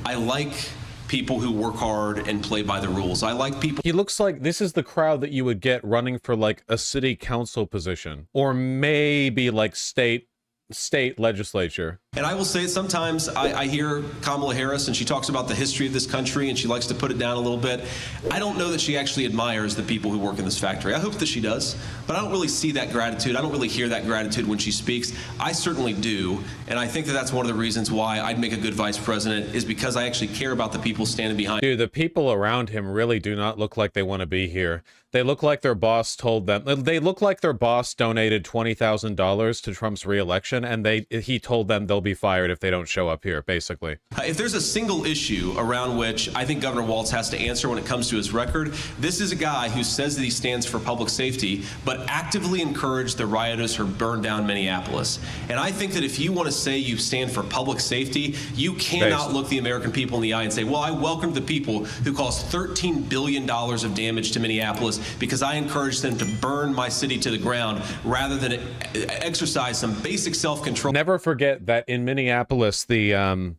I like people who work hard and play by the rules. I like people. He looks like this is the crowd that you would get running for like a city council position, or maybe like state legislature. And I will say sometimes I hear Kamala Harris and she talks about the history of this country and she likes to put it down a little bit. I don't know that she actually admires the people who work in this factory. I hope that she does, but I don't really see that gratitude. I don't really hear that gratitude when she speaks. I certainly do, and I think that that's one of the reasons why I'd make a good vice president, is because I actually care about the people standing behind. Dude, the people around him really do not look like they want to be here. They look like their boss told them. They look like their boss donated $20,000 to Trump's reelection, and he told them they'll be fired if they don't show up here, basically. If there's a single issue around which I think Governor Walz has to answer when it comes to his record, this is a guy who says that he stands for public safety, but actively encouraged the rioters who burned down Minneapolis. And I think that if you want to say you stand for public safety, you cannot look the American people in the eye and say, well, I welcome the people who caused $13 billion of damage to Minneapolis because I encouraged them to burn my city to the ground rather than exercise some basic self-control. Never forget that in Minneapolis, the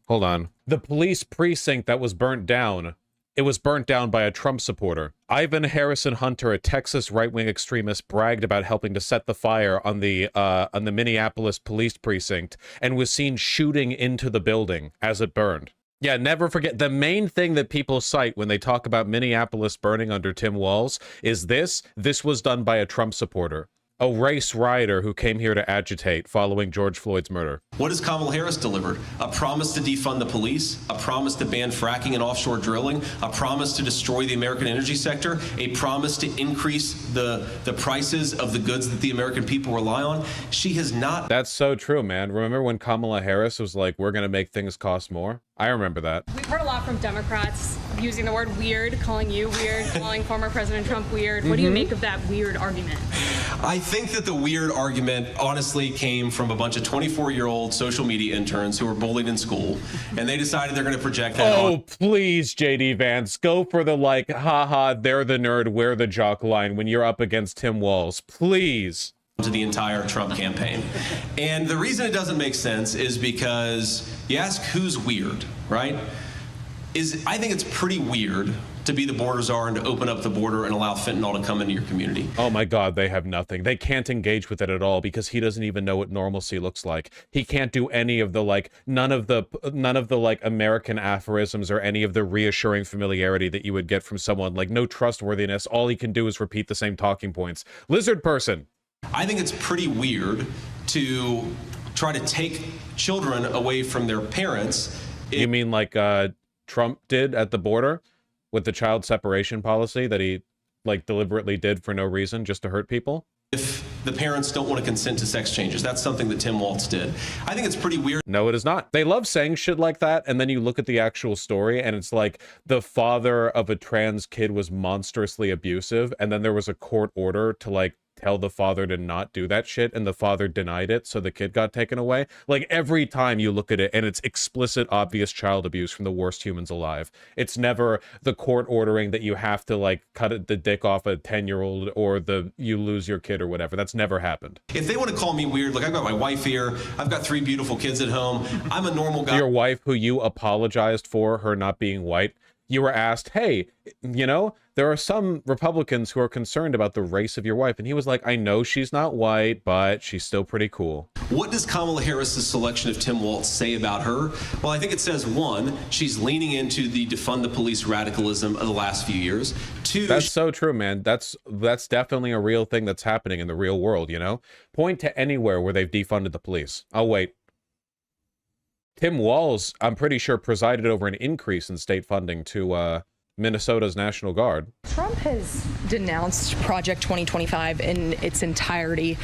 police precinct that was burnt down, it was burnt down by a Trump supporter. Ivan Harrison Hunter, a Texas right-wing extremist, bragged about helping to set the fire on the Minneapolis police precinct and was seen shooting into the building as it burned. Yeah, never forget, the main thing that people cite when they talk about Minneapolis burning under Tim Walz is this was done by a Trump supporter. A race rioter who came here to agitate following George Floyd's murder. What has Kamala Harris delivered? A promise to defund the police, a promise to ban fracking and offshore drilling, a promise to destroy the American energy sector, a promise to increase the prices of the goods that the American people rely on. She has not. That's so true, man. Remember when Kamala Harris was like, we're going to make things cost more? I remember that. We've heard a lot from Democrats using the word weird, calling you weird, calling former President Trump weird. What do you make of that weird argument? I think that the weird argument honestly came from a bunch of 24-year-old social media interns who were bullied in school, and they decided they're going to project that on. Please, JD Vance, go for the like, haha, they're the nerd, we're the jock line when you're up against Tim Walz. Please. To the entire Trump campaign. And the reason it doesn't make sense is because you ask who's weird, right? I think it's pretty weird to be the border czar and to open up the border and allow fentanyl to come into your community. Oh my God, they have nothing. They can't engage with it at all because he doesn't even know what normalcy looks like. He can't do any of the like, none of the like American aphorisms or any of the reassuring familiarity that you would get from someone. Like no trustworthiness. All he can do is repeat the same talking points. Lizard person. I think it's pretty weird to try to take children away from their parents. You mean like Trump did at the border with the child separation policy that he like deliberately did for no reason just to hurt people? If the parents don't want to consent to sex changes, that's something that Tim Walz did. I think it's pretty weird. No, it is not. They love saying shit like that, and then you look at the actual story, and it's like the father of a trans kid was monstrously abusive, and then there was a court order to like tell the father to not do that shit, and the father denied it, so the kid got taken away. Like, every time you look at it, and it's explicit, obvious child abuse from the worst humans alive. It's never the court ordering that you have to, like, cut the dick off a 10-year-old, or you lose your kid, or whatever. That's never happened. If they want to call me weird, like, I've got my wife here, I've got 3 beautiful kids at home, I'm a normal guy. Your wife, who you apologized for her not being white, you were asked, hey, you know, there are some Republicans who are concerned about the race of your wife. And he was like, I know she's not white, but she's still pretty cool. What does Kamala Harris's selection of Tim Walz say about her? Well, I think it says, 1, she's leaning into the defund the police radicalism of the last few years. 2, that's so true, man. That's definitely a real thing that's happening in the real world, you know? Point to anywhere where they've defunded the police. I'll wait. Tim Walz, I'm pretty sure, presided over an increase in state funding to Minnesota's National Guard. Trump has denounced Project 2025 in its entirety.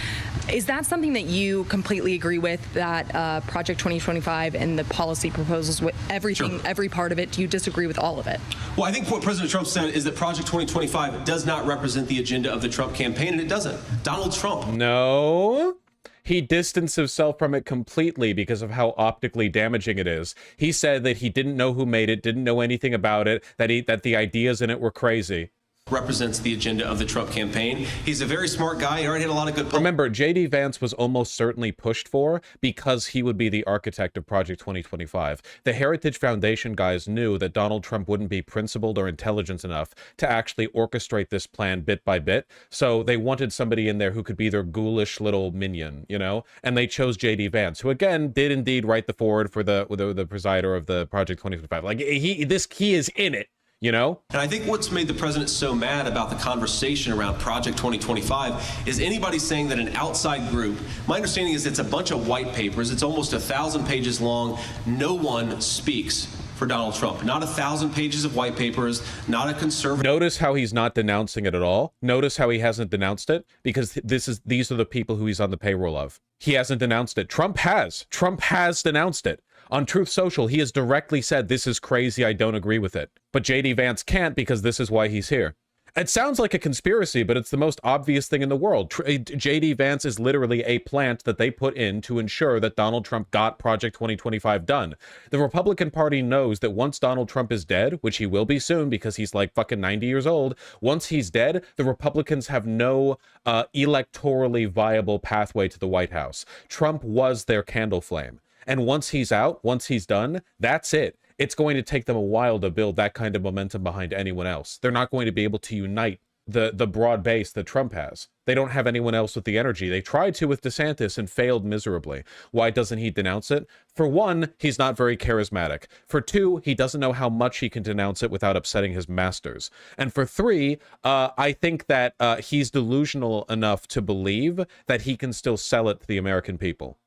Is that something that you completely agree with, that Project 2025 and the policy proposals, with everything, Sure. Every part of it? Do you disagree with all of it? Well, I think what President Trump said is that Project 2025 does not represent the agenda of the Trump campaign, and it doesn't. Donald Trump. No. He distanced himself from it completely because of how optically damaging it is. He said that he didn't know who made it, didn't know anything about it, that the ideas in it were crazy. represents the agenda of the Trump campaign. He's a very smart guy. He already had a lot of good... Remember, J.D. Vance was almost certainly pushed for because he would be the architect of Project 2025. The Heritage Foundation guys knew that Donald Trump wouldn't be principled or intelligent enough to actually orchestrate this plan bit by bit, so they wanted somebody in there who could be their ghoulish little minion, you know? And they chose J.D. Vance, who again did indeed write the forward for the presider of the Project 2025. Like, he is in it. You know? And I think what's made the president so mad about the conversation around Project 2025 is anybody saying that an outside group, my understanding is it's a bunch of white papers, it's almost 1,000 pages long, no one speaks for Donald Trump. Not 1,000 pages of white papers, not a conservative... Notice how he's not denouncing it at all. Notice how he hasn't denounced it, because these are the people who he's on the payroll of. He hasn't denounced it. Trump has. Trump has denounced it. On Truth Social, he has directly said, this is crazy, I don't agree with it. But J.D. Vance can't because this is why he's here. It sounds like a conspiracy, but it's the most obvious thing in the world. J.D. Vance is literally a plant that they put in to ensure that Donald Trump got Project 2025 done. The Republican Party knows that once Donald Trump is dead, which he will be soon because he's like fucking 90 years old, once he's dead, the Republicans have no electorally viable pathway to the White House. Trump was their candle flame. And once he's out, once he's done, that's it. It's going to take them a while to build that kind of momentum behind anyone else. They're not going to be able to unite the broad base that Trump has. They don't have anyone else with the energy. They tried to with DeSantis and failed miserably. Why doesn't he denounce it? For one, he's not very charismatic. For two, he doesn't know how much he can denounce it without upsetting his masters. And for three, I think that he's delusional enough to believe that he can still sell it to the American people.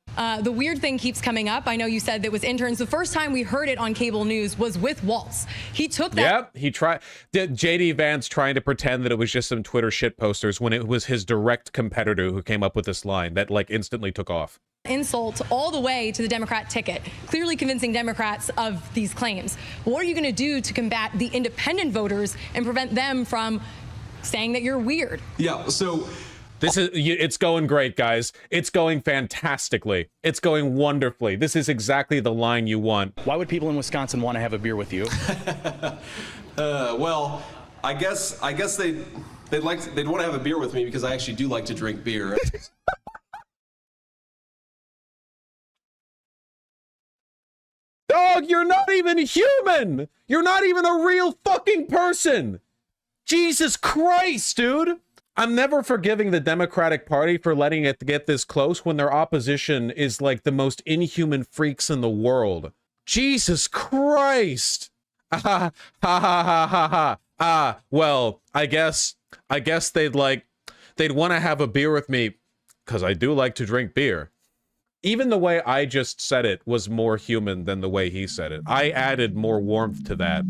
The weird thing keeps coming up. I know you said that was interns. The first time we heard it on cable news was with Walz. He took that. Yep, he tried. J.D. Vance trying to pretend that it was just some Twitter shit posters when it was his direct competitor who came up with this line that like instantly took off. Insult all the way to the Democrat ticket, clearly convincing Democrats of these claims. What are you going to do to combat the independent voters and prevent them from saying that you're weird? Yeah, so... It's going great, guys. It's going fantastically. It's going wonderfully. This is exactly the line you want. Why would people in Wisconsin want to have a beer with you? Well, I guess they'd want to have a beer with me because I actually do like to drink beer. Dog, you're not even human. You're not even a real fucking person. Jesus Christ, dude. I'm never forgiving the Democratic Party for letting it get this close when their opposition is like the most inhuman freaks in the world. Jesus Christ. Ha ha ha ha ha. Well, I guess they'd want to have a beer with me because I do like to drink beer. Even the way I just said it was more human than the way he said it. I added more warmth to that.